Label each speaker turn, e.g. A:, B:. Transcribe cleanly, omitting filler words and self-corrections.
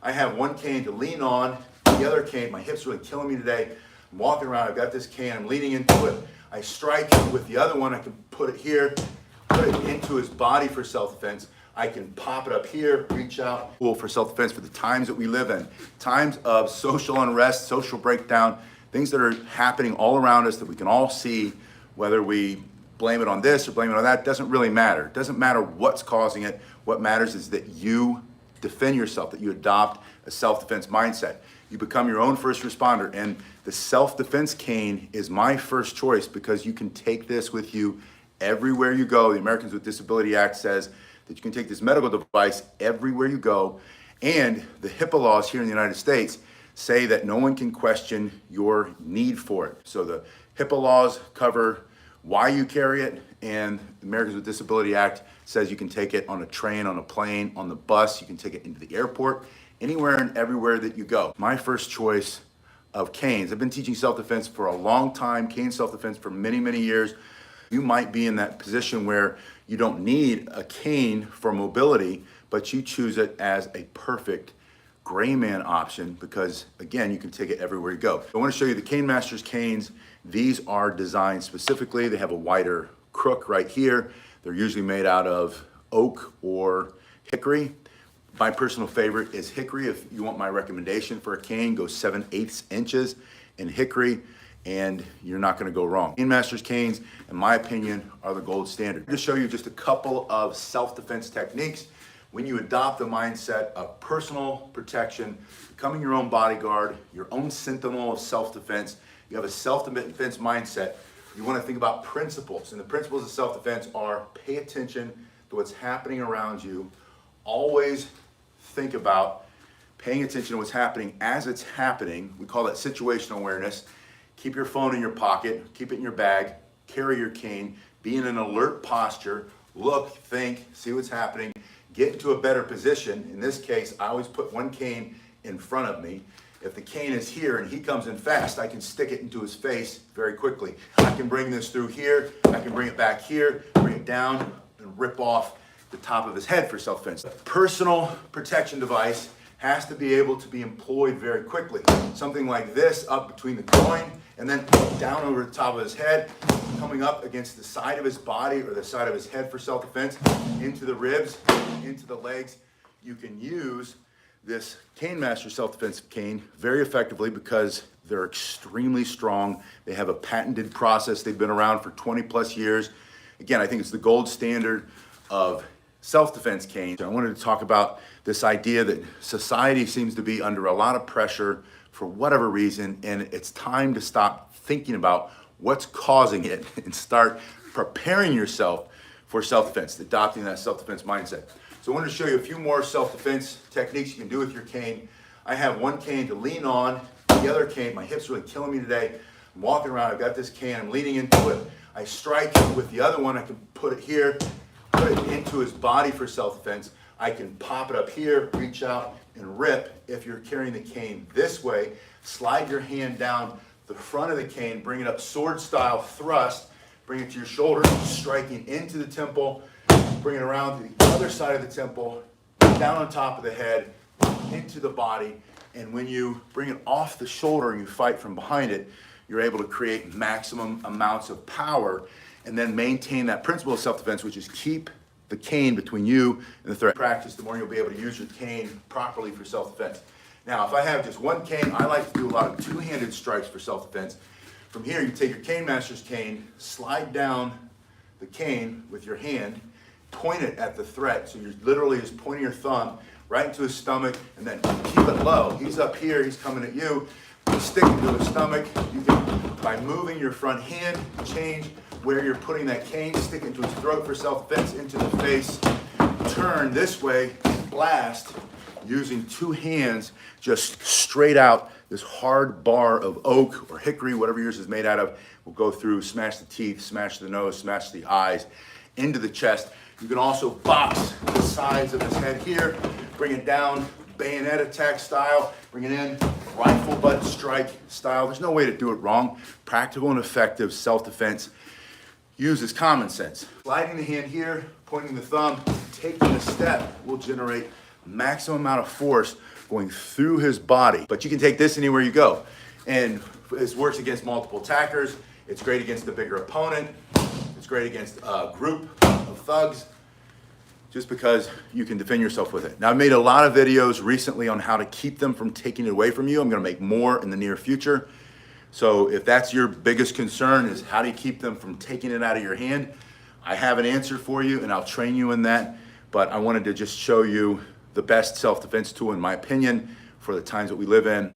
A: I have one cane to lean on, the other cane, my hip's really killing me today. I'm walking around, I've got this cane, I'm leaning into it. I strike with the other one, I can put it here, put it into his body for self-defense. I can pop it up here, reach out. Cool for self-defense for the times that we live in. Times of social unrest, social breakdown, things that are happening all around us that we can all see, whether we blame it on this or blame it on that, doesn't really matter. It doesn't matter what's causing it. What matters is that you defend yourself, that you adopt a self-defense mindset. You become your own first responder, and the self-defense cane is my first choice because you can take this with you everywhere you go. The Americans with Disability Act says that you can take this medical device everywhere you go, and the HIPAA laws here in the United States say that no one can question your need for it. So the HIPAA laws cover why you carry it, and the Americans with Disability Act says you can take it on a train, on a plane, on the bus, you can take it into the airport, anywhere and everywhere that you go. My first choice of canes. I've been teaching self-defense for a long time, cane self-defense for many, many years. You might be in that position where you don't need a cane for mobility, but you choose it as a perfect gray man option because, again, you can take it everywhere you go. I want to show you the Cane Masters canes. These are designed specifically. They have a wider crook right here. They're usually made out of oak or hickory. My personal favorite is hickory. If you want my recommendation for a cane, go 7/8 inches in hickory, and you're not gonna go wrong. Cane Masters canes, in my opinion, are the gold standard. To show you just a couple of self-defense techniques. When you adopt the mindset of personal protection, becoming your own bodyguard, your own sentinel of self-defense, you have a self-defense mindset, you wanna think about principles. And the principles of self-defense are pay attention to what's happening around you. Always think about paying attention to what's happening as it's happening. We call that situational awareness. Keep your phone in your pocket, keep it in your bag, carry your cane, be in an alert posture, look, think, see what's happening, get into a better position. In this case, I always put one cane in front of me. If the cane is here and he comes in fast, I can stick it into his face very quickly. I can bring this through here, I can bring it back here, bring it down, and rip off the top of his head for self-defense. A personal protection device has to be able to be employed very quickly. Something like this up between the groin and then down over the top of his head, coming up against the side of his body or the side of his head for self-defense, into the ribs, into the legs. You can use this Cane Master self-defense cane very effectively because they're extremely strong. They have a patented process. They've been around for 20 plus years. Again, I think it's the gold standard of self-defense cane. I wanted to talk about this idea that society seems to be under a lot of pressure for whatever reason, and it's time to stop thinking about what's causing it and start preparing yourself for self-defense, adopting that self-defense mindset. So I wanted to show you a few more self-defense techniques you can do with your cane. I have one cane to lean on, the other cane, my hip's really killing me today. I'm walking around, I've got this cane, I'm leaning into it. I strike with the other one, I can put it here, put it into his body for self-defense. I can pop it up here, reach out and rip. If you're carrying the cane this way, slide your hand down the front of the cane, bring it up sword style thrust, bring it to your shoulder, striking into the temple, bring it around to the other side of the temple, down on top of the head, into the body. And when you bring it off the shoulder and you fight from behind it, you're able to create maximum amounts of power and then maintain that principle of self-defense, which is keep the cane between you and the threat. Practice, the more you'll be able to use your cane properly for self-defense. Now, if I have just one cane, I like to do a lot of two-handed strikes for self-defense. From here, you take your Cane Master's cane, slide down the cane with your hand, point it at the threat. So you're literally just pointing your thumb right into his stomach and then keep it low. He's up here, he's coming at you. You stick it to his stomach. You can, by moving your front hand, change where you're putting that cane, stick it into his throat for self-defense, into the face, turn this way, blast, using two hands, just straight out this hard bar of oak or hickory, whatever yours is made out of, will go through, smash the teeth, smash the nose, smash the eyes, into the chest. You can also box the sides of his head here, bring it down, bayonet attack style, bring it in, rifle butt strike style. There's no way to do it wrong. Practical and effective self-defense uses common sense. Sliding the hand here, pointing the thumb, taking a step will generate maximum amount of force going through his body. But you can take this anywhere you go. And this works against multiple attackers. It's great against the bigger opponent. It's great against a group of thugs, just because you can defend yourself with it. Now, I've made a lot of videos recently on how to keep them from taking it away from you. I'm gonna make more in the near future. So if that's your biggest concern, is how do you keep them from taking it out of your hand, I have an answer for you, and I'll train you in that. But I wanted to just show you the best self-defense tool, in my opinion, for the times that we live in.